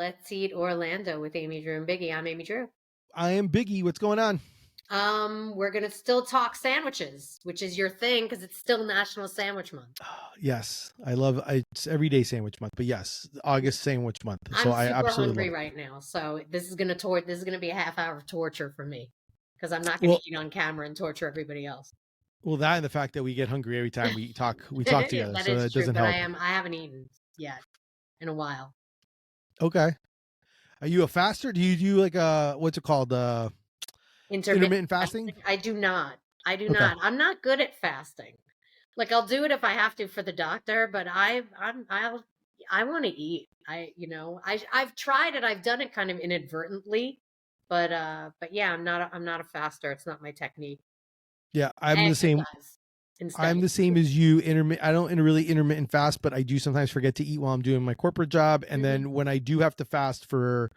Let's Eat Orlando with Amy Drew and Biggie. I'm Amy Drew. I am Biggie. What's going on? We're gonna still talk sandwiches, which is your thing because it's still National Sandwich Month. Yes, it's everyday sandwich month, but yes, August sandwich month. So I'm I super absolutely hungry love it. right now, so this is gonna be a half hour of torture for me because I'm not gonna Well, eat on camera and torture everybody else. that and the fact that we get hungry every time we talk together, That so is that true, doesn't but help. I haven't eaten yet in a while. Okay. Are you a faster? Do you do like what's it called? Intermittent Intermittent fasting? fasting? I do not. I do Okay. not. I'm not good at fasting. Like I'll do it if I have to for the doctor, but I want to eat. I've tried it. I've done it kind of inadvertently, but yeah, I'm not a faster. It's not my technique. Yeah, I I'm the same. exercise instead. I'm the same as you. I don't really intermittent fast, but I do sometimes forget to eat while I'm doing my corporate job. And Mhm. then when I do have to fast for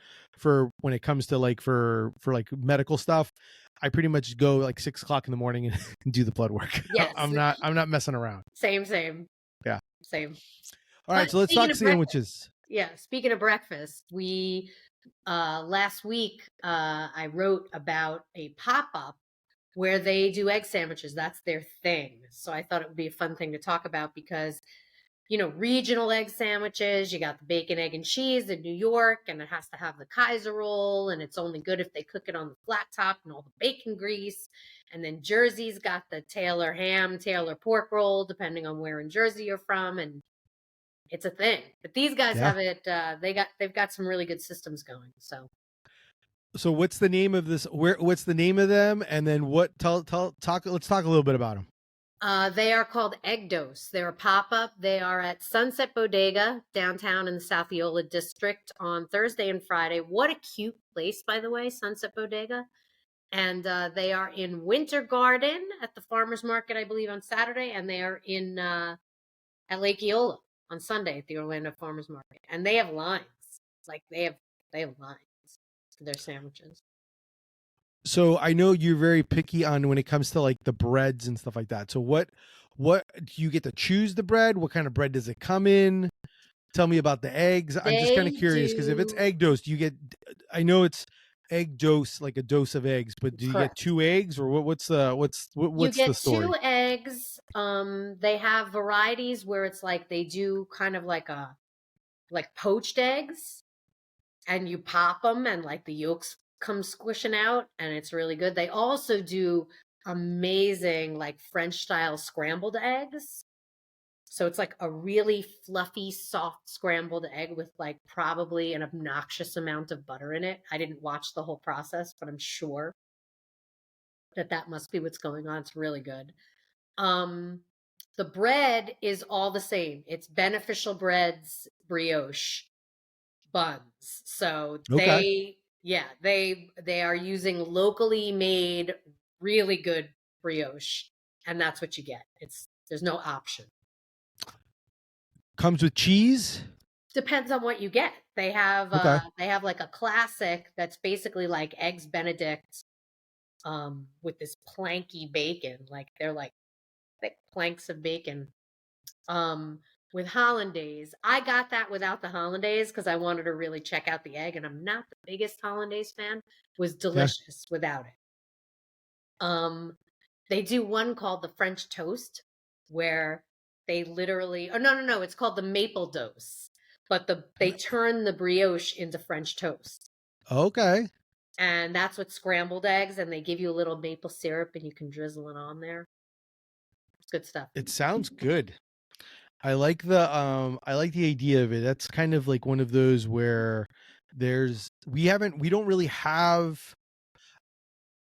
when it comes to like for like medical stuff, I pretty much go like 6 o'clock in the morning and do the blood work. Yes, I'm not messing around. same, Yeah. same. All right. But So let's speaking talk of breakfast, sandwiches. yeah, speaking of breakfast, we last week I wrote about a pop-up where they do egg sandwiches. That's their thing. So I thought it would be a fun thing to talk about because, regional egg sandwiches, you got the bacon, egg, and cheese in New York, and it has to have the Kaiser roll, and it's only good if they cook it on the flat top and all the bacon grease. And then Jersey's got the Taylor ham, Taylor pork roll, depending on where in Jersey you're from, and it's a thing. But these guys Yeah. have it. They've got some really good systems going. So So what's the name of this? What's the name of them? And then what? Talk. Let's talk a little bit about them. They are called Egg Dose. They're a pop-up. They are at Sunset Bodega downtown in the South Eola district on Thursday and Friday. What a cute place, by the way, Sunset Bodega. And they are in Winter Garden at the Farmers Market, I believe, on Saturday, and they are in at Lake Eola on Sunday at the Orlando Farmers Market. And they have lines. Like they have lines for their sandwiches. So I know you're very picky on when it comes to like the breads and stuff like that. So what do you get to choose the bread? What kind of bread does it come in? Tell me about the eggs. I'm just kind of They curious because if it's do egg dose, do you get I know it's egg dose like a dose of eggs, but do you get correct. 2 eggs or You what's the get story? 2 eggs. They have varieties where it's like they do kind of like poached eggs, and you pop them, and like the yolks come squishing out, and it's really good. They also do amazing like French style scrambled eggs. So it's like a really fluffy, soft scrambled egg with like probably an obnoxious amount of butter in it. I didn't watch the whole process, but I'm sure that must be what's going on. It's really good. Um, the bread is all the same. It's Beneficial Bread's brioche buns. So Okay. they are using locally made, really good brioche, and that's what you get. There's no option. Comes with cheese? Depends on what you get. Okay. They have like a classic that's basically like eggs Benedict with this planky bacon. Like they're like thick planks of bacon. With hollandaise. I got that without the hollandaise because I wanted to really check out the egg, and I'm not the biggest hollandaise fan. It was Yeah. delicious without it. They do one called the French toast where they literally, oh no, it's called the maple dose. But they turn the brioche into French toast. Okay. And that's with scrambled eggs, and they give you a little maple syrup and you can drizzle it on there. It's good stuff. It sounds good. I like the idea of it. That's kind of like one of those where we don't really have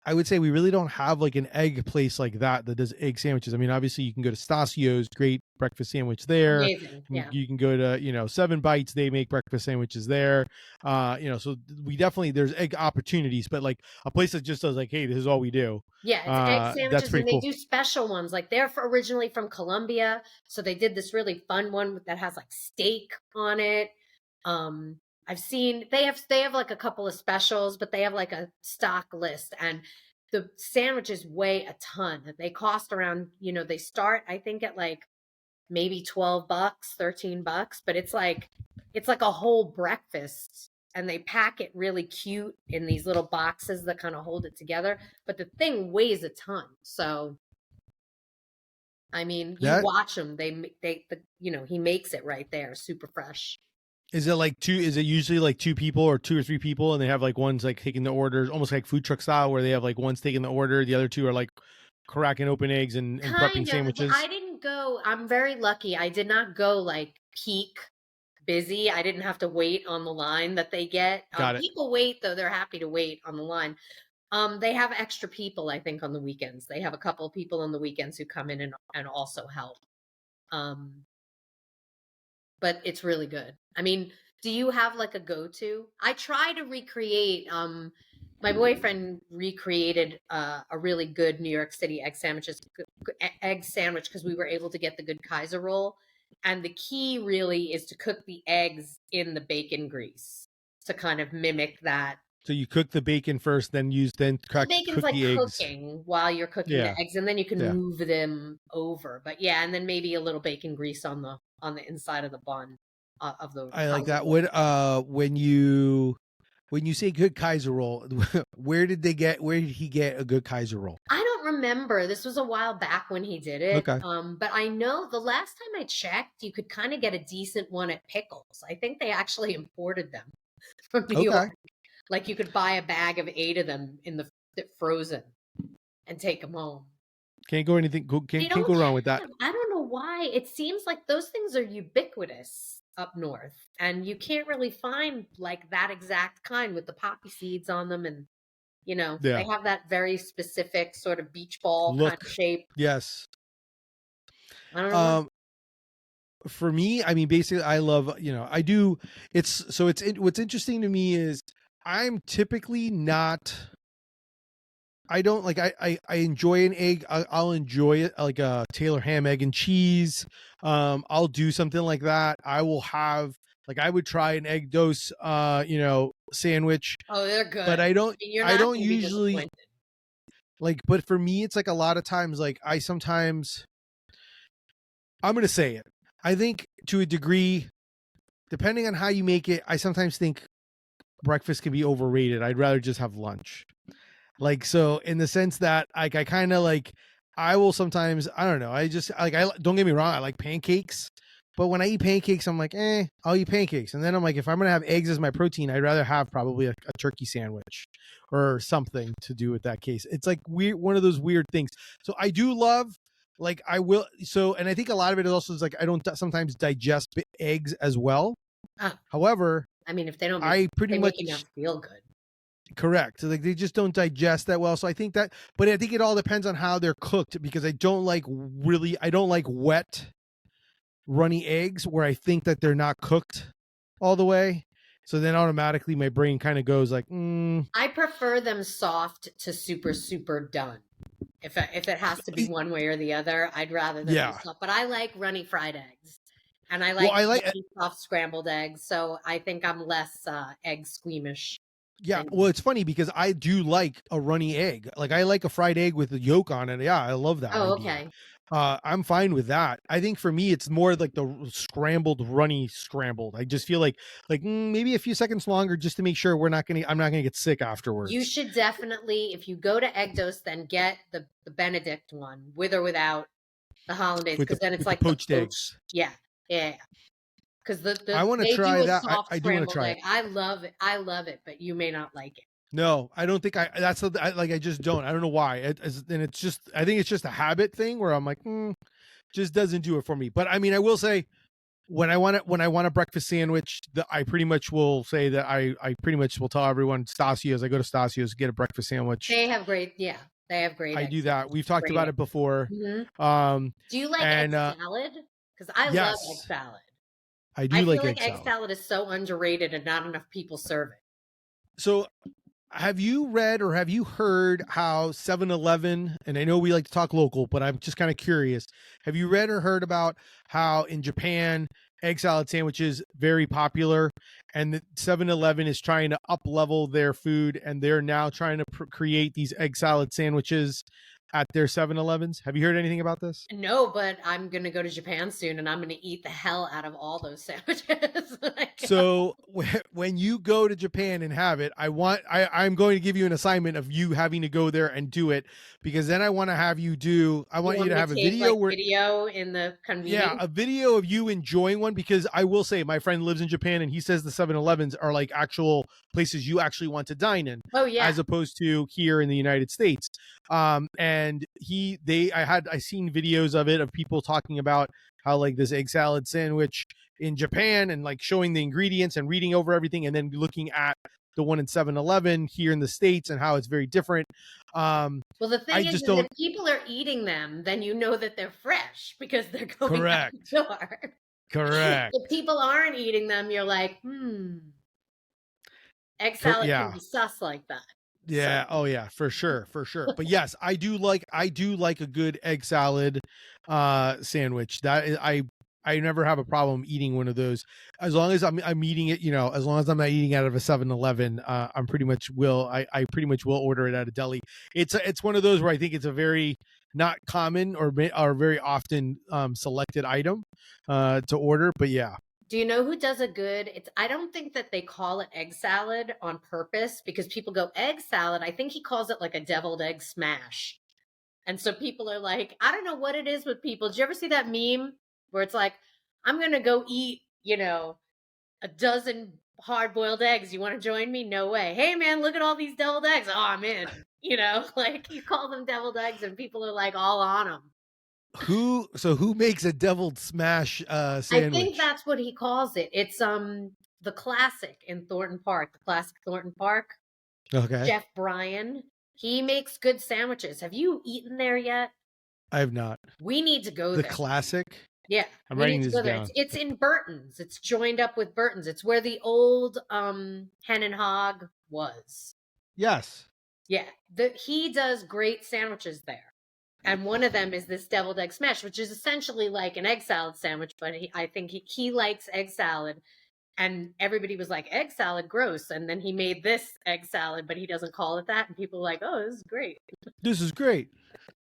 I would say we really don't have like an egg place like that does egg sandwiches. I mean, obviously you can go to Stasio's, great breakfast sandwich there. Amazing. Yeah. You can go to, 7 Bites, they make breakfast sandwiches there. So we definitely there's egg opportunities, but like a place that just does like, hey, this is all we do. Yeah, it's egg That's sandwiches, pretty and they cool. do special ones. Like originally from Colombia, so they did this really fun one that has like steak on it. I've seen they have like a couple of specials, but they have like a stock list, and the sandwiches weigh a ton. They cost around, they start I think at like maybe $12, $13, but it's like a whole breakfast and they pack it really cute in these little boxes that kind of hold it together. But the thing weighs a ton. So, I mean, you That watch them, he makes it right there, super fresh. is it like two? Is it usually like two people or two or three people, and they have like one's like taking the orders, almost like food truck style, where they have like one's taking the order, the other two are like cracking open eggs and prepping Kind of. sandwiches. I didn't go, I'm very lucky. I did not go like peak busy. I didn't have to wait on the line that they get. Got it. People wait though; they're happy to wait on the line. They have extra people, I think, on the weekends. They have a couple of people on the weekends who come in and also help. Um, but it's really good. I mean, do you have like a go-to? I try to recreate. My boyfriend recreated a really good New York City egg sandwich because we were able to get the good Kaiser roll. And the key really is to cook the eggs in the bacon grease to kind of mimic that. So you cook the bacon first, then The bacon's cook like the eggs. cooking while you're cooking Yeah, the eggs, and then you can yeah. move them over. But yeah, and then maybe a little bacon grease on the inside of the bun of the I like Kaiser that. roll. What when you say good Kaiser roll, where did he get a good Kaiser roll? I don't remember. This was a while back when he did it. Okay. But I know the last time I checked, you could kind of get a decent one at Pickles. I think they actually imported them from New Okay. York. Like you could buy a bag of 8 of them in the frozen and take them home. Can't go anything. They Can't go don't wrong with that. have, I don't know why. It seems like those things are ubiquitous up north, and you can't really find like that exact kind with the poppy seeds on them, and Yeah. they have that very specific sort of beach ball kind of Look. shape. Yes. I don't know. For me, I mean, basically, I love, I do. What's interesting to me is I'm typically not. I don't like. I enjoy an egg. I'll enjoy it like a Taylor ham, egg and cheese. I'll do something like that. I will have like I would try an egg dose, sandwich. Oh, they're good. But I don't. You're I not don't gonna be usually disappointed. like. But for me, it's like a lot of times. Like I sometimes. I'm gonna say it. I think to a degree, depending on how you make it, I sometimes think breakfast can be overrated. I'd rather just have lunch. Like, so in the sense that like I kind of like I will sometimes, I don't know, I just like I don't get me wrong, I like pancakes, but when I eat pancakes I'm like I'll eat pancakes, and then I'm like, if I'm gonna have eggs as my protein, I'd rather have probably a turkey sandwich or something to do with that case. It's like weird, one of those weird things. So I do love, like I will, so, and I think a lot of it is also is like I don't sometimes digest eggs as well. However, I mean, if they don't, I pretty they much make enough feel good. correct. So like they just don't digest that well. So I think that, but I think it all depends on how they're cooked, because I don't like wet, runny eggs where I think that they're not cooked all the way. So then automatically my brain kind of goes like, I prefer them soft to super, super done. If it has to be one way or the other, I'd rather them be soft. But I like runny fried eggs. And I like runny soft scrambled eggs. So I think I'm less egg squeamish. Yeah, well, it's funny because I do like a runny egg. Like I like a fried egg with a yolk on it. Yeah, I love that. Oh, idea. okay. I'm fine with that. I think for me, it's more like the runny scrambled. I just feel like maybe a few seconds longer just to make sure I'm not gonna get sick afterwards. You should definitely, if you go to Egg Dose, then get the Benedict one with or without the hollandaise, because then it's like the poached eggs. Yeah. Because I want to try that. I do want to try it. I love it, but you may not like it. No, I don't think I just don't. I don't know why. I think it's just a habit thing where I'm like, just doesn't do it for me. But I mean, I will say, when I want a breakfast sandwich, I pretty much will say that I pretty much will tell everyone Stasio's. I go to Stasio's, get a breakfast sandwich. They have great. I do that. We've talked about it before. Mm-hmm. Do you like egg salad? Because I love egg salad. I feel like egg salad is so underrated and not enough people serve it. So have you read or have you heard how 7-Eleven, and I know we like to talk local, but I'm just kind of curious. Have you read or heard about how in Japan, egg salad sandwiches very popular, and that 7-Eleven is trying to up level their food, and they're now trying to create these egg salad sandwiches at their 7-Elevens. Have you heard anything about this? No, but I'm gonna go to Japan soon, and I'm gonna eat the hell out of all those sandwiches when I go. So when you go to Japan and have it, I'm going to give you an assignment of you having to go there and do it, because then I want to have you do, I want you to Me have a take video like where, video in the yeah, convenience. a video of you enjoying one, because I will say my friend lives in Japan and he says the 7-Elevens are like actual places you actually want to dine in, Oh yeah. as opposed to here in the United States. And I seen videos of it, of people talking about how like this egg salad sandwich in Japan, and like showing the ingredients and reading over everything, and then looking at the one in 7-Eleven here in the States and how it's very different. Well, the I thing just is if don't. people are eating them, then you know that they're fresh because they're going out the Correct. door. Correct. If people aren't eating them, you're like, egg salad can Yeah. be sus like that. Yeah. So Oh yeah, for sure. For sure. But yes, I do like a good egg salad sandwich. I never have a problem eating one of those, as long as I'm eating it, as long as I'm not eating out of a 7-Eleven. I'm pretty much will I pretty much will order it at a deli. It's one of those where I think it's a very not common or very often selected item to order, but yeah. do you know who does a good? I don't think that they call it egg salad on purpose because people go egg salad. I think he calls it like a deviled egg smash. And so people are like, I don't know what it is with people. Did you ever see that meme where it's like, I'm going to go eat, a dozen hard boiled eggs. You want to join me? No way. Hey, man, look at all these deviled eggs. Oh, I'm in. Like you call them deviled eggs and people are like all on them. Who makes a deviled smash I think sandwich? that's what he calls it. It's the classic in Thornton Park, the classic Thornton Park. Okay. Chef Brian. He makes good sandwiches. Have you eaten there yet? I have not. We need to go The there. classic. Yeah, I'm we writing need to this go there. down. It's in Burton's. It's joined up with Burton's. It's where the old Hen and Hog was. Yes. Yeah, he does great sandwiches there. And one of them is this deviled egg smash, which is essentially like an egg salad sandwich, but I think he likes egg salad. And everybody was like, egg salad, gross. And then he made this egg salad, but he doesn't call it that. And people are like, oh, this is great. This is great.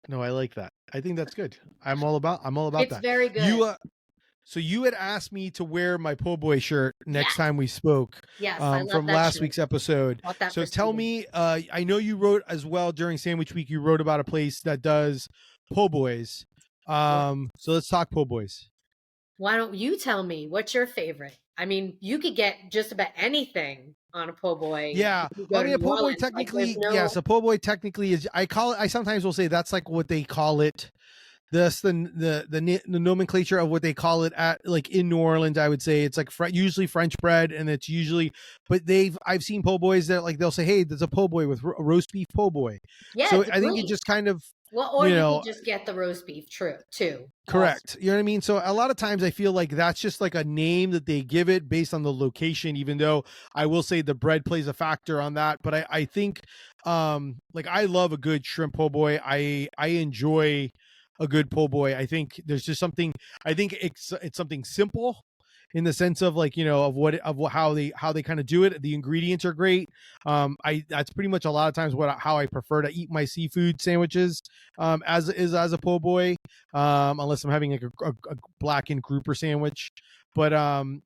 No, I like that. I think that's good. I'm all about It's that. very good. So you had asked me to wear my po' boy shirt next Yes. time we spoke. Yes, I love from that last shirt. week's episode. Bought that So for tell Steven. me, I know you wrote as well during Sandwich Week. You wrote about a place that does po' boys. So let's talk po' boys. Why don't you tell me what's your favorite? I mean, you could get just about anything on a po' boy. Yeah, if you go I to mean, a New po' boy Orleans. Like, technically, there's no- yes, a po' boy technically is. I sometimes will say that's like what they call it. That's the nomenclature of what they call it at, like in New Orleans. I would say it's like usually French bread, and it's usually. But I've seen po' boys that like they'll say, hey, there's a po' boy with a roast beef po' boy. Yeah, So it's I think great. it just kind of, Well, or you you know, could just get the roast beef too. correct. You know what I mean? So a lot of times I feel like that's just like a name that they give it based on the location, even though I will say the bread plays a factor on that. But I think like I love a good shrimp po' boy. I enjoy a good po' boy. I think there's just something, I think it's something simple in the sense of like, how they kind of do it. The ingredients are great. That's pretty much a lot of times how I prefer to eat my seafood sandwiches, as a po' boy, unless I'm having like a blackened grouper sandwich. But and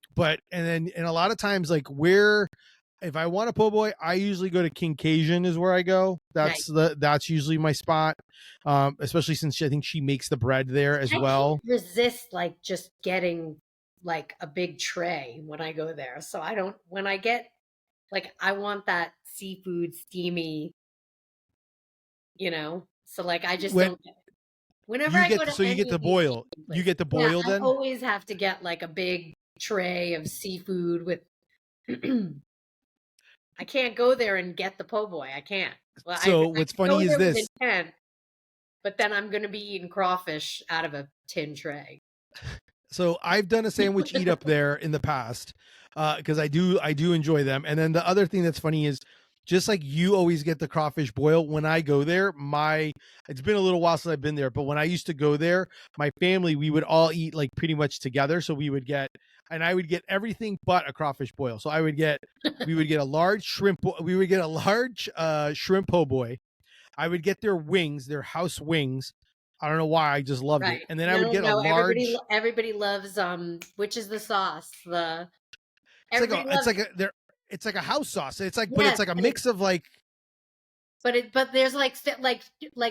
a lot of times like if I want a po' boy, I usually go to King Cajun is where I go. That's usually my spot. Especially since I think she makes the bread there as well. I can't resist like just getting like a big tray when I go there. So I don't, when I get like, I want that seafood steamy, so like I just don't. Whenever I go to you get the boil. You get the boil then? I always have to get like a big tray of seafood with. I can't go there and get the po' boy. I can't. Well, so what's funny is this. But then I'm going to be eating crawfish out of a tin tray. So I've done a sandwich eat up there in the past, because I do enjoy them. And then the other thing that's funny is, just like you always get the crawfish boil, when I go there, it's been a little while since I've been there, but when I used to go there, my family, we would all eat like pretty much together. So I would get everything but a crawfish boil. So we would get a large shrimp po' boy. I would get their wings, their house wings. I don't know why, I just loved it. Right. And then I would No, get a no, large. everybody loves which is the sauce? It's like a Everybody it's loves like a there. It's like a house sauce. It's like, but it's yes, like a mix of like. but there's like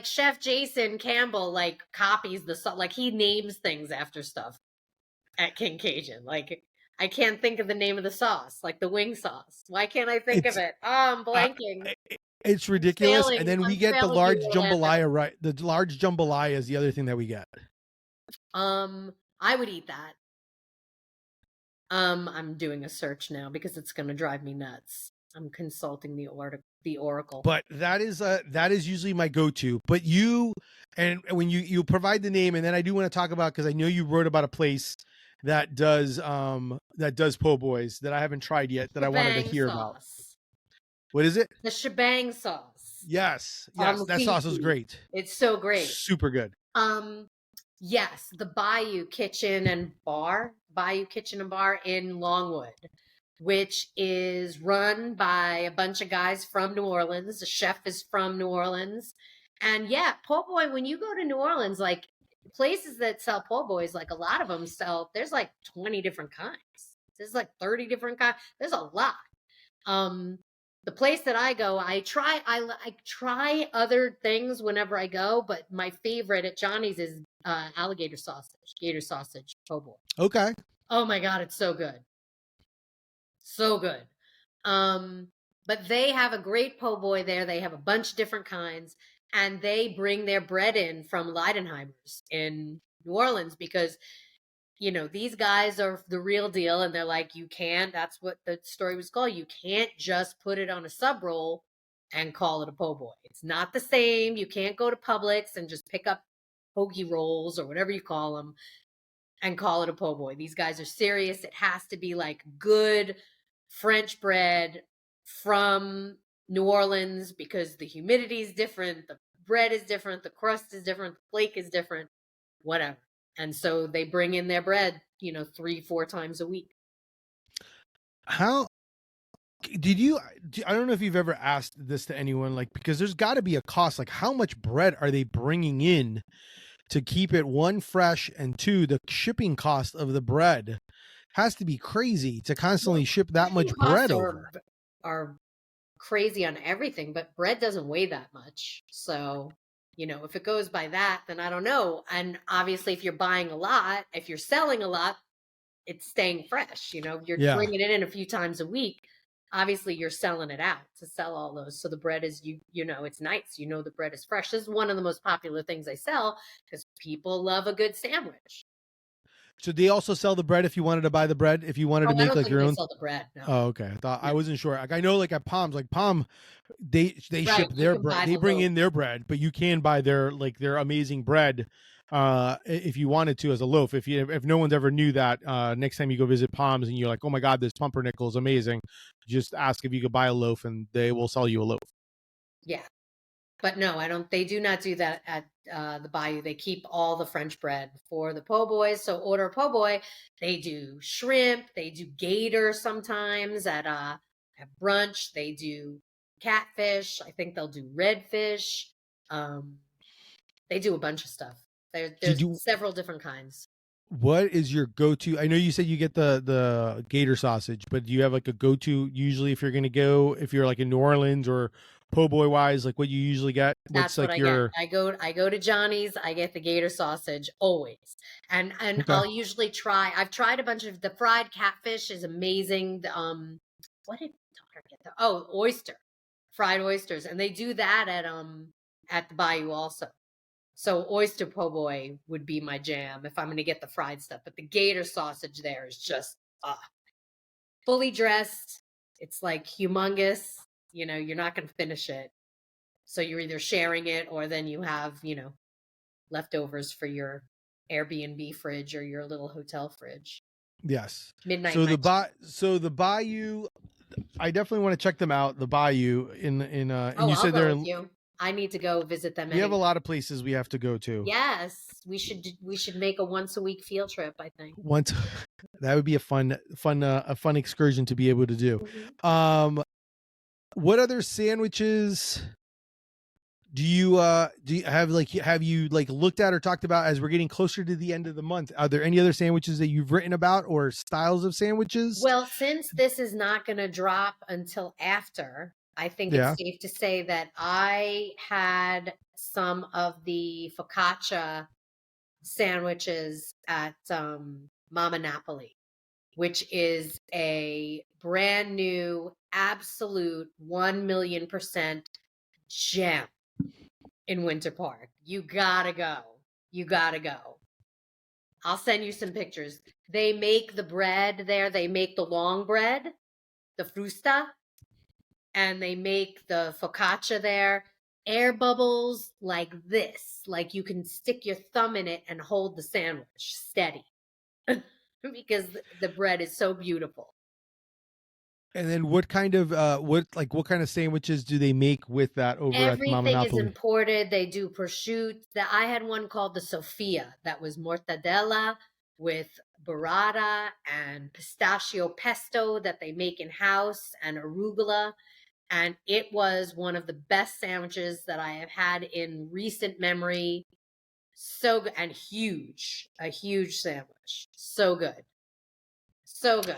Chef Jason Campbell like copies the sauce, like he names things after stuff at King Cajun. Like I can't think of the name of the sauce, like the wing sauce. Why can't I think of It's it? Oh, I'm uh, blanking. it's ridiculous. And then we I'm get the failing you, large Orlando. jambalaya. Right, the large jambalaya is the other thing that we get. I would eat that. I'm doing a search now because it's going to drive me nuts. I'm consulting the Oracle. But that is usually my go-to. But you, and when you provide the name, and then I do want to talk about, because I know you wrote about a place that does po' boys that I haven't tried yet, that I wanted to Shebang hear about. sauce. What is it? The shebang sauce. Yes, On that sauce is seafood. great. It's so great. Super good. Yes, the Bayou Kitchen and Bar in Longwood, which is run by a bunch of guys from New Orleans. The chef is from New Orleans. And yeah, po' boy, when you go to New Orleans, like places that sell po' boys, like a lot of them sell, there's like 20 different kinds. There's like 30 different kinds. There's a lot. The place that I go, I try other things whenever I go, but my favorite at Johnny's is gator sausage po' boy. Okay. Oh my god, it's so good. So good. But they have a great po' boy there. They have a bunch of different kinds, and they bring their bread in from Leidenheimer's in New Orleans because these guys are the real deal, and they're like, you can't, that's what the story was called. You can't just put it on a sub roll and call it a po' boy. It's not the same. You can't go to Publix and just pick up hoagie rolls or whatever you call them and call it a po' boy. These guys are serious. It has to be like good French bread from New Orleans because the humidity is different, the bread is different, the crust is different, the flake is different, whatever. And so they bring in their bread, 3-4 times a week. How did you? I don't know if you've ever asked this to anyone, like, because there's got to be a cost. Like, how much bread are they bringing in to keep it, one, fresh, and two, the shipping cost of the bread has to be crazy to constantly ship that much bread over. Are crazy on everything, but bread doesn't weigh that much. So, if it goes by that, then I don't know. And obviously, if you're buying a lot, if you're selling a lot, it's staying fresh. You're bringing it in a few times a week. Obviously, you're selling it out to sell all those. So the bread is, it's nice. The bread is fresh. This is one of the most popular things I sell because people love a good sandwich. So they also sell the bread if you wanted to buy the bread, if you wanted to make like your own. Sell the bread. No. Oh, okay. I wasn't sure. Like, I know, like at Palms, they ship their bread. They bring in their bread, but you can buy their amazing bread if you wanted to as a loaf. If no one's ever knew that, next time you go visit Palms and you're like, oh my god, this pumpernickel is amazing, just ask if you could buy a loaf and they will sell you a loaf. Yeah. But no, I don't. They do not do that at the Bayou. They keep all the French bread for the po' boys. So order a po' boy. They do shrimp. They do gator sometimes at brunch. They do catfish. I think they'll do redfish. They do a bunch of stuff. There's several different kinds. What is your go-to? I know you said you get the gator sausage, but do you have like a go-to usually if you're going to go, if you're like in New Orleans or po' boy wise, like what you usually get? That's what I get. I go to Johnny's. I get the gator sausage always, and okay. I'll usually try. I've tried a bunch of the fried catfish is amazing. What did Tucker get? Fried oysters, and they do that at the Bayou also. So oyster po' boy would be my jam if I'm going to get the fried stuff. But the gator sausage there is just fully dressed. It's like humongous. You're not going to finish it. So you're either sharing it or then you have, leftovers for your Airbnb fridge or your little hotel fridge. Yes. Midnight. So the Bayou, I definitely want to check them out. The Bayou and you said they're in. I need to go visit them. We have a lot of places we have to go to. Yes, we should make a once a week field trip. I think that would be a fun excursion to be able to do. Mm-hmm. What other sandwiches Do you have you like looked at or talked about, as we're getting closer to the end of the month, are there any other sandwiches that you've written about or styles of sandwiches? Well, since this is not going to drop until after, I think it's Yeah. safe to say that I had some of the focaccia sandwiches at Mama Napoli, which is a brand new, absolute 1,000,000% gem in Winter Park. You gotta go. You gotta go. I'll send you some pictures. They make the bread there. They make the long bread, the frusta, and they make the focaccia there. Air bubbles like this, like you can stick your thumb in it and hold the sandwich steady because the bread is so beautiful. And then what kind of what kind of sandwiches do they make with that over at Mama Everything is Napoli? imported. They do prosciutto. I had one called the Sofia that was mortadella with burrata and pistachio pesto that they make in house and arugula. And it was one of the best sandwiches that I have had in recent memory. So good and huge, a huge sandwich. So good. So good.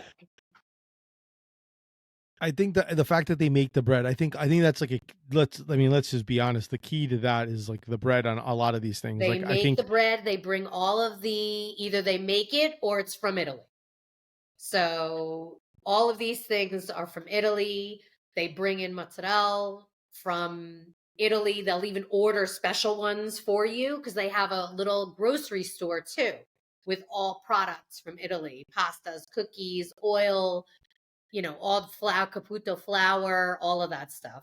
I think that the fact that they make the bread, I think that's like let's just be honest. The key to that is like the bread on a lot of these things. They Like I make think, the bread, they bring all of either they make it or it's from Italy. So all of these things are from Italy. They bring in mozzarella from Italy. They'll even order special ones for you because they have a little grocery store too with all products from Italy, pastas, cookies, oil, all the flour, caputo flour, all of that stuff.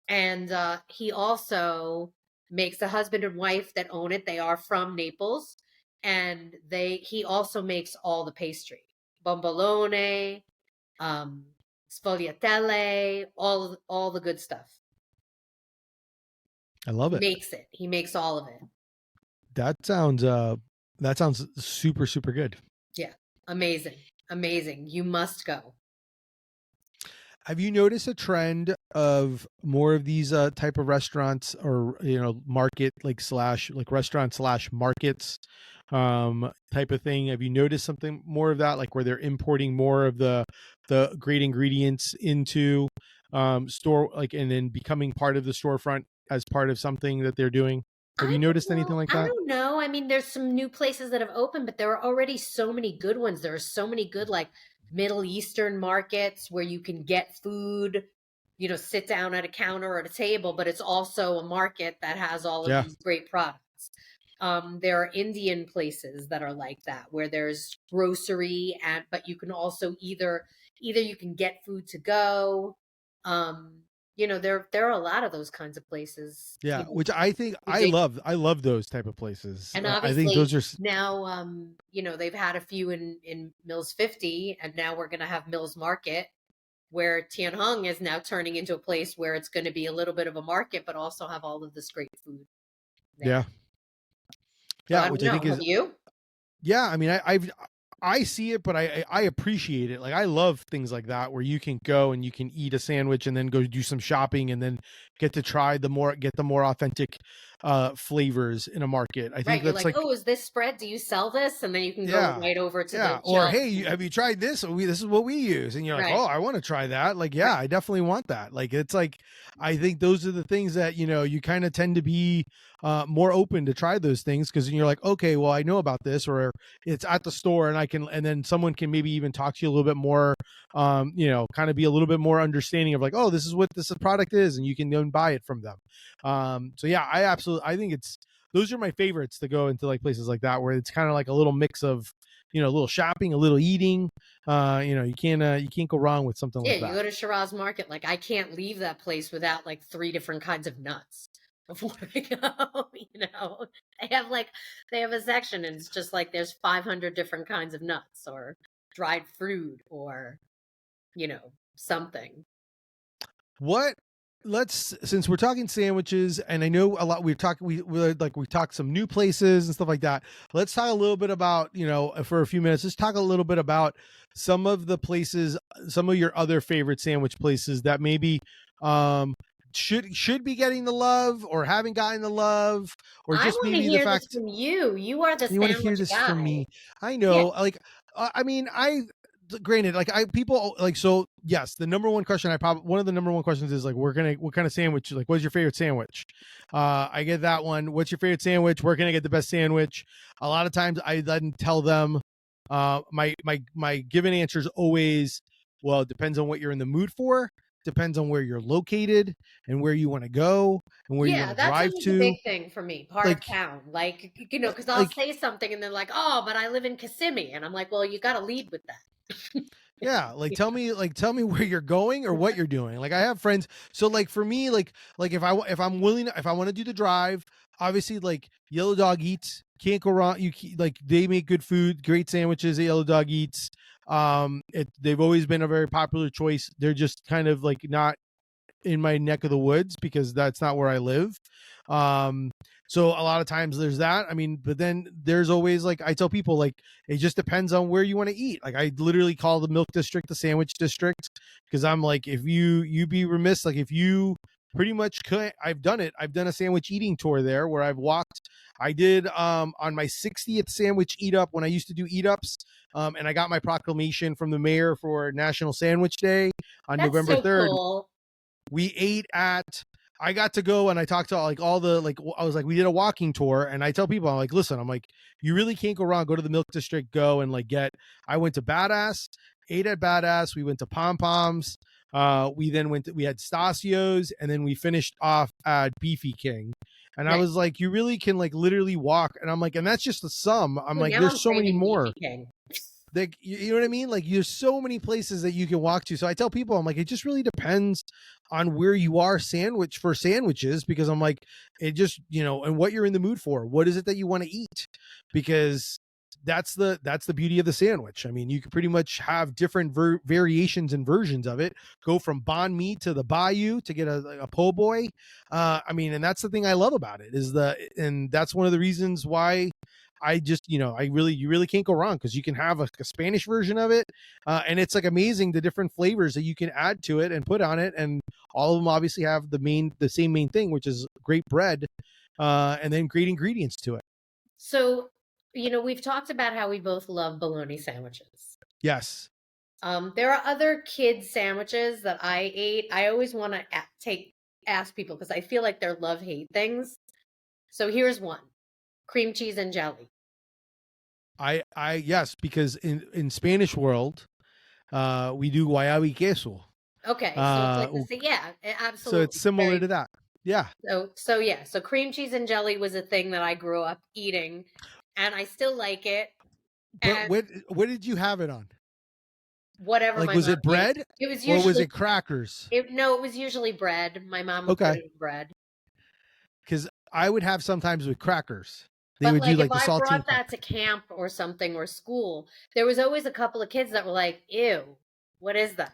And he also makes a husband and wife that own it. They are from Naples, and he also makes all the pastry, bombolone, um, sfogliatelle, all the good stuff. I love He it. makes it. He makes all of it. That sounds super super good. Yeah, amazing, amazing. You must go. Have you noticed a trend of more of these type of restaurants, or market like restaurant slash markets type of thing? Have you noticed something more of that, like where they're importing more of the great ingredients into store, like, and then becoming part of the storefront as part of something that they're doing? Have I you don't noticed anything know. like I that? don't know. I mean, there's some new places that have opened, but there are already so many good ones. There are so many good, like Middle Eastern markets where you can get food, sit down at a counter or at a table, but it's also a market that has all of Yeah. these great products. There are Indian places that are like that, where there's grocery but you can also either you can get food to go. Um, there are a lot of those kinds of places, Yeah, which I think they I love those type of places. and I think those obviously are now, they've had a few in Mills 50, and now we're going to have Mills Market, where Tianhong is now turning into a place where it's going to be a little bit of a market, but also have all of this great food yeah. there. So Yeah, I don't which I think know. Have is, you? yeah, I mean, I see it, but I appreciate it. Like I love things like that where you can go and you can eat a sandwich and then go do some shopping and then get to try get the more authentic flavors in a market. I think Right. You're that's like, like, oh, is this spread? Do you sell this? And then you can go yeah. right over to Yeah. the Or shelf. hey, have you tried this? This is what we use. And you're like, oh, Right. I want to try that. Like, yeah, Right. I definitely want that. Like, it's like, I think those are the things that, you kind of tend to be more open to try those things, because you're like, okay, well, I know about this, or it's at the store and and then someone can maybe even talk to you a little bit more, kind of be a little bit more understanding of like, oh, this is what this product is, and you can go and buy it from them. So yeah, I think those are my favorites, to go into like places like that where it's kind of like a little mix of, a little shopping, a little eating. You can't go wrong with something Yeah, like you that. go to Shiraz Market, like I can't leave that place without like three different kinds of nuts before I go. They have a section and it's just like there's 500 different kinds of nuts or dried fruit or something. What let's Since we're talking sandwiches, and I know a lot, we talked some new places and stuff like that. Let's talk a little bit about, for a few minutes, let's talk a little bit about some of the places, some of your other favorite sandwich places that maybe should be getting the love or haven't gotten the love, or I just want to maybe the hear this fact from you. You are the you want to hear sandwich this from guy. me. I Yeah. know, like, I mean, granted, like, people like, so yes, the number one question one of the number one questions is like, what kind of sandwich, like, what's your favorite sandwich? I get that one. What's your favorite sandwich? Where can I get the best sandwich? A lot of times I then tell them, my given answer is always, well, it depends on what you're in the mood for, depends on where you're located and where you want to go and where you want Yeah, to that's drive always a to. big thing for me, part of Like, town. Like, because I'll like, say something and they're like, "Oh, but I live in Kissimmee." And I'm like, "Well, you got to lead with that." yeah, tell me where you're going or what you're doing. Like, I have friends, so like for me, like if I'm willing, if I want to do the drive, obviously, like, Yellow Dog Eats, can't go wrong. Like, they make good food, great sandwiches at Yellow Dog Eats. They've always been a very popular choice. They're just kind of like not in my neck of the woods because that's not where I live. Um, so a lot of times there's that. I mean, but then there's always, like, I tell people, like, it just depends on where you want to eat. Like, I literally call the Milk District the Sandwich District because I'm like, if you be remiss, like, if you pretty much could, I've done it. I've done a sandwich eating tour there where I've walked. I did on my 60th sandwich eat up when I used to do eat ups. And I got my proclamation from the mayor for National Sandwich Day on That's November so 3rd. cool. We ate at, I got to go and I talked to, like, all the, like, I was like, we did a walking tour, and I tell people, I'm like, listen, I'm like, you really can't go wrong. Go to the Milk District, go and, like, I went to Badass, ate at Badass, we went to Pom Poms, we then we had Stasio's, and then we finished off at Beefy King. And I Nice. was like, you really can, like, literally walk. And I'm like, and that's just the sum. I'm Ooh, like, now I'm there's so many craving more. Beefy King. Like, you know what I mean? Like, there's so many places that you can walk to. So I tell people, I'm like, it just really depends on where you are for sandwiches, because I'm like, it just, and what you're in the mood for. What is it that you want to eat? Because that's the beauty of the sandwich. I mean, you can pretty much have different variations and versions of it. Go from banh mi to the Bayou to get a po' boy. I mean, and that's the thing I love about it, and that's one of the reasons why I just, you really can't go wrong, because you can have a Spanish version of it. And it's like amazing the different flavors that you can add to it and put on it. And all of them obviously have the same main thing, which is great bread, and then great ingredients to it. So, we've talked about how we both love bologna sandwiches. Yes. There are other kid sandwiches that I ate. I always want to ask people because I feel like they're love-hate things. So here's one: cream cheese and jelly. Yes, because in Spanish world, we do guayaba y queso. Okay, so it's like the same. Yeah, So it's absolutely. similar to that. Yeah. So yeah, so cream cheese and jelly was a thing that I grew up eating, and I still like it. But And what did you have it on? whatever Like, my was mom it gave, bread it was or was usually it crackers? no, it was usually bread. My mom would put Okay. it in bread. Because I would have sometimes with crackers. They But would do like if like the I saltine brought that cracker. to camp or something or school, there was always a couple of kids that were like, "Ew, what is that?"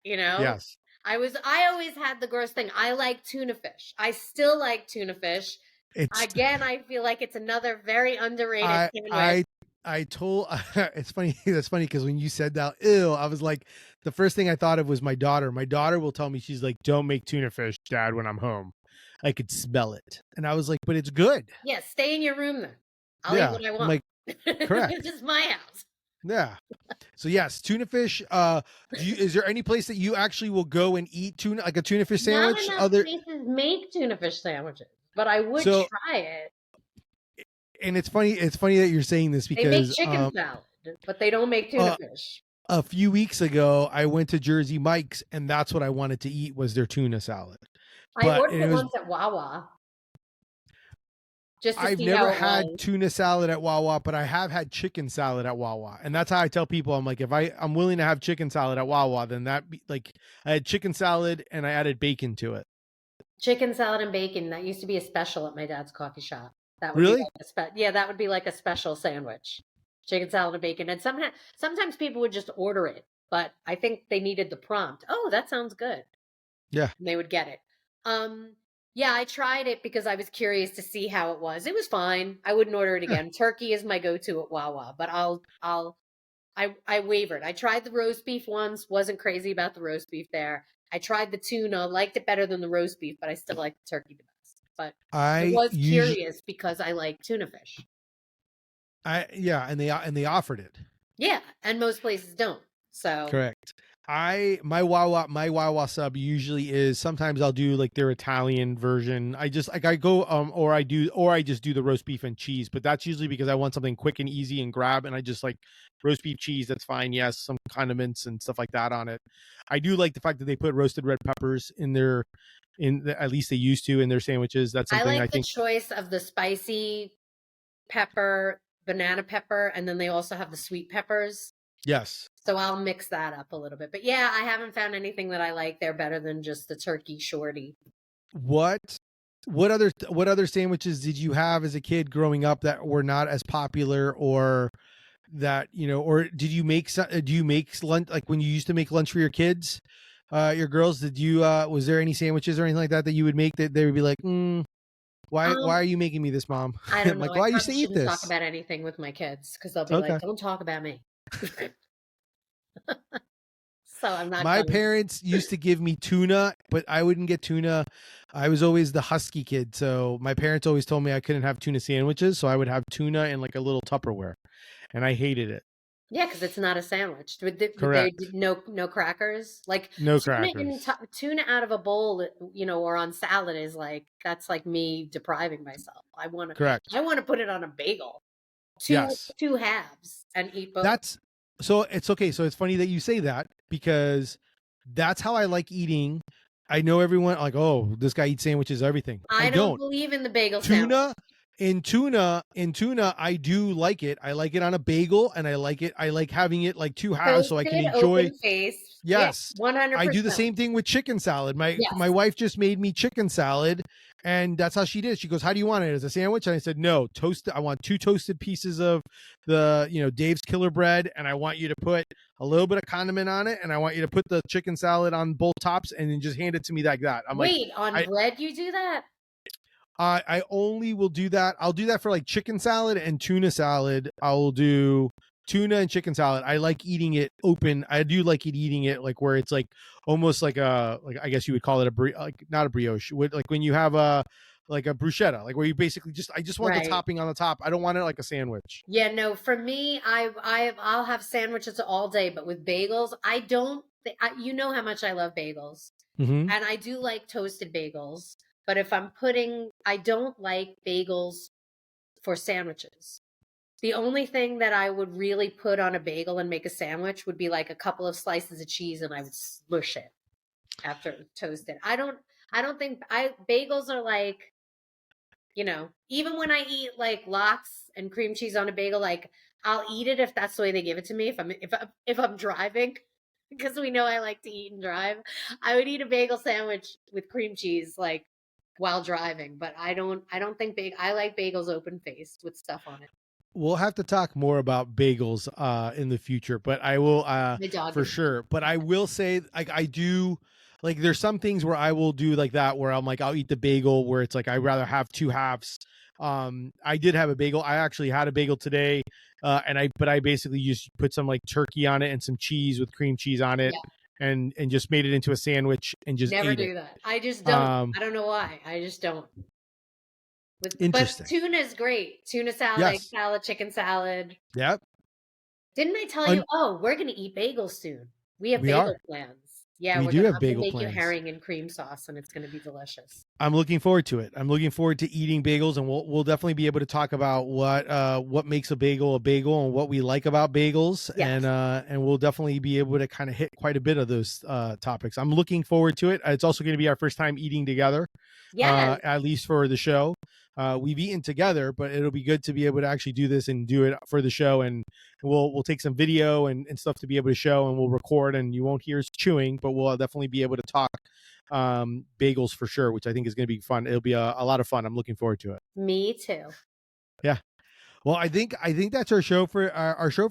You know? Yes. I always had the gross thing. I like tuna fish. I still like tuna fish. It's Again, I feel like it's another very underrated I sandwich. I I told it's funny. That's funny because when you said that, ew, I was like, the first thing I thought of was my daughter. My daughter will tell me, she's like, "Don't make tuna fish, Dad, when I'm home. I could smell it." And I was like, "But it's good." Yeah, stay in your room then. I'll eat Yeah. what I I'm want. like, This correct. is my house. Yeah. So yes, tuna fish. Is there any place that you actually will go and eat tuna, like a tuna fish Not sandwich? enough places make tuna fish sandwiches, but I would So, try it. and it's funny. It's funny that you're saying this They make because chicken salad, but they don't make tuna fish. a few weeks ago I went to Jersey Mike's, and that's what I wanted to eat, was their tuna salad. I But ordered it it was once at Wawa just to I've see never how it had was. tuna salad at Wawa, but I have had chicken salad at Wawa. And that's how I tell people, I'm like, if I'm willing to have chicken salad at Wawa, then like, I had chicken salad and I added bacon to it. Chicken salad and bacon. That used to be a special at my dad's coffee shop. That would be Really? like yeah, that would be like a special sandwich. Chicken salad and bacon. And sometimes people would just order it, but I think they needed the prompt. Oh, that sounds good. Yeah. And they would get it. Yeah, I tried it because I was curious to see how it was. It was fine. I wouldn't order it Yeah. again. Turkey is my go-to at Wawa, but I wavered. I tried the roast beef once, wasn't crazy about the roast beef there. I tried the tuna, liked it better than the roast beef, but I still like the turkey the best. But I I was usually, curious because I like tuna fish. yeah, and they offered it. Yeah, and most places don't. So Correct. My Wawa sub usually is, sometimes I'll do like their Italian version. I just like I go or I just do the roast beef and cheese, but that's usually because I want something quick and easy and grab, and I just like roast beef cheese, that's fine. Yes, some condiments and stuff like that on it. I do like the fact that they put roasted red peppers in their at least they used to in their sandwiches. That's I something I like the think. choice of the spicy pepper, banana pepper, and then they also have the sweet peppers. Yes. So I'll mix that up a little bit. But yeah, I haven't found anything that I like there better than just the turkey shorty. What what other sandwiches did you have as a kid growing up that were not as popular, or that, or did you make do you make lunch, like when you used to make lunch for your kids, your girls? Did you was there any sandwiches or anything like that that you would make that they would be like, why are Um, you making me this, mom? I don't I'm know. like, I why you probably say eat shouldn't talk this? about anything with my kids because they'll be like, Okay. "Don't talk about me." So I'm not My going. parents used to give me tuna, but I wouldn't get tuna. I was always the husky kid, so my parents always told me I couldn't have tuna sandwiches, so I would have tuna in like a little Tupperware, and I hated it. Yeah, because it's not a sandwich. Would they Correct. no crackers? Like No tuna crackers. tuna out of a bowl, or on salad is like that's like me depriving myself. Correct. I want to put it on a bagel, two Yes. two halves, and eat both. That's so it's okay. So it's funny that you say that, because that's how I like eating. I know everyone like, oh, this guy eats sandwiches, everything. I I don't don't. believe in the bagel sandwich. Tuna in tuna I do like it. I like it on a bagel, and I like having it like two halves so I can Toasted, enjoy. open face. Yeah, Yes. I do the 100%. same thing with chicken salad. My Yes. wife just made me chicken salad, and that's how she did. She goes, "How do you want it? As a sandwich?" And I said, "No, toasted. I want two toasted pieces of the, Dave's Killer Bread, and I want you to put a little bit of condiment on it, and I want you to put the chicken salad on both tops, and then just hand it to me like that." I'm like, Wait, on I bread you do that? I only will do that. I'll do that for like chicken salad and tuna salad. I will do tuna and chicken salad. I like eating it open. I do like eating it like where it's like almost like I guess you would call it like not a brioche. Like when you have a like a bruschetta, like where you basically I just want the Right. topping on the top. I don't want it like a sandwich. Yeah, no, for me, I'll have sandwiches all day, but with bagels, I don't you know how much I love bagels. Mm-hmm. And I do like toasted bagels, but if I don't like bagels for sandwiches. The only thing that I would really put on a bagel and make a sandwich would be like a couple of slices of cheese and I would smush it after it was toasted. I don't think I bagels are like, even when I eat like lox and cream cheese on a bagel, like I'll eat it if that's the way they give it to me. If I'm driving, because we know I like to eat and drive, I would eat a bagel sandwich with cream cheese like while driving. But I don't think I like bagels open faced with stuff on it. We'll have to talk more about bagels in the future, but I will My dog for is sure. But I will say, like, I do, like, there's some things where I will do like that, where I'm like, I'll eat the bagel where it's like I'd rather have two halves. I did have a bagel. I actually had a bagel today, but I basically just put some like turkey on it and some cheese with cream cheese on it, yeah. and just made it into a sandwich and just Never ate it. do that. I just don't. Um, I don't know why. I just don't. But Interesting. tuna is great. Tuna salad, egg Yes. salad, chicken salad. Yep. Didn't I tell you? Un- Oh, we're gonna eat bagels soon. We have we bagel are. plans. Yeah, We do have I'm gonna bagel make you plans. herring and cream sauce, and it's gonna be delicious. I'm looking forward to it. I'm looking forward to eating bagels, and we'll definitely be able to talk about what makes a bagel and what we like about bagels, Yes. and we'll definitely be able to kind of hit quite a bit of those topics. I'm looking forward to it. It's also going to be our first time eating together, Yes. at least for the show. We've eaten together, but it'll be good to be able to actually do this and do it for the show, and we'll take some video and stuff to be able to show, and we'll record, and you won't hear us chewing, but we'll definitely be able to talk bagels for sure, which I think is going to be fun. It'll be a lot of fun. I'm looking forward to it. Me too. Yeah. Well, I think that's our show for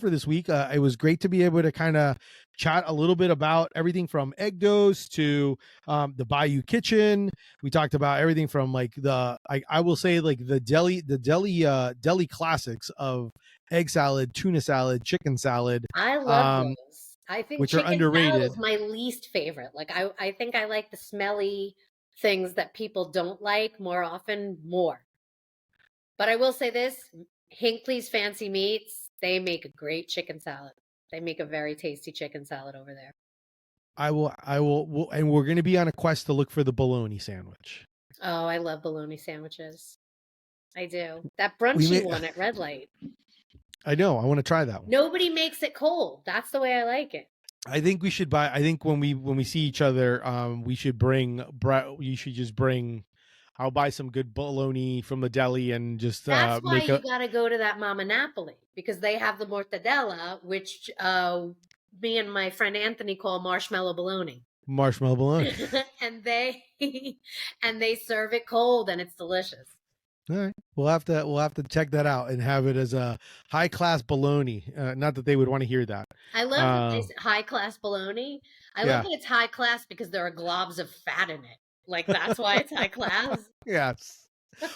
this week. It was great to be able to kind of chat a little bit about everything from egg doughs to the Bayou Kitchen. We talked about everything from like I will say like the deli classics of egg salad, tuna salad, chicken salad. I love Um, those. I think which are chicken salad underrated. is my least favorite. Like I think I like the smelly things that people don't like more often more. But I will say this, Hinckley's Fancy Meats, they make a great chicken salad. They make a very tasty chicken salad over there. And we're going to be on a quest to look for the bologna sandwich. Oh, I love bologna sandwiches. I do. That We brunchy may, one at Red Light. I know. I want to try that one. Nobody makes it cold. That's the way I like it. I think we should buy. I think when we see each other, we should bring. You should just bring. I'll buy some good bologna from the deli and just That's why make you a got to go to that Mama Napoli because they have the Mortadella, which me and my friend Anthony call marshmallow bologna. marshmallow bologna. and they and they serve it cold and it's delicious. All right, we'll have to check that out and have it as a high class bologna. Not that they would want to hear that. I love that high class bologna. I love Yeah. that it's high class because there are globs of fat in it. Like that's why it's high class. Yes.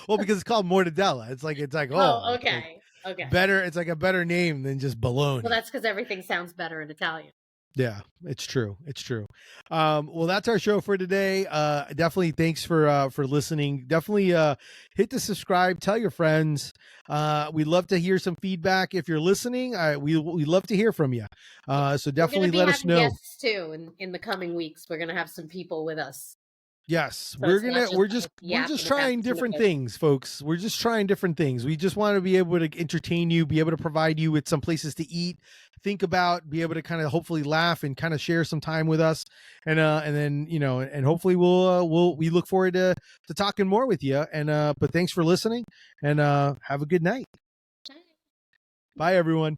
Well, because it's called Mortadella. It's like Oh, it's like okay. Okay. better. It's like a better name than just bologna. Well, that's because everything sounds better in Italian. Yeah, it's true. It's true. Well, that's our show for today. Definitely thanks for listening. Definitely hit the subscribe, tell your friends. We'd love to hear some feedback. If you're listening, we love to hear from you. So definitely let us know. Guests too in the coming weeks. We're gonna have some people with us. Yes, So we're just trying different things, folks. We're just trying different things. We just want to be able to entertain you, be able to provide you with some places to eat, think about, be able to kind of hopefully laugh and kind of share some time with us, and then and hopefully we look forward to talking more with you. And but thanks for listening, and have a good night. Bye everyone.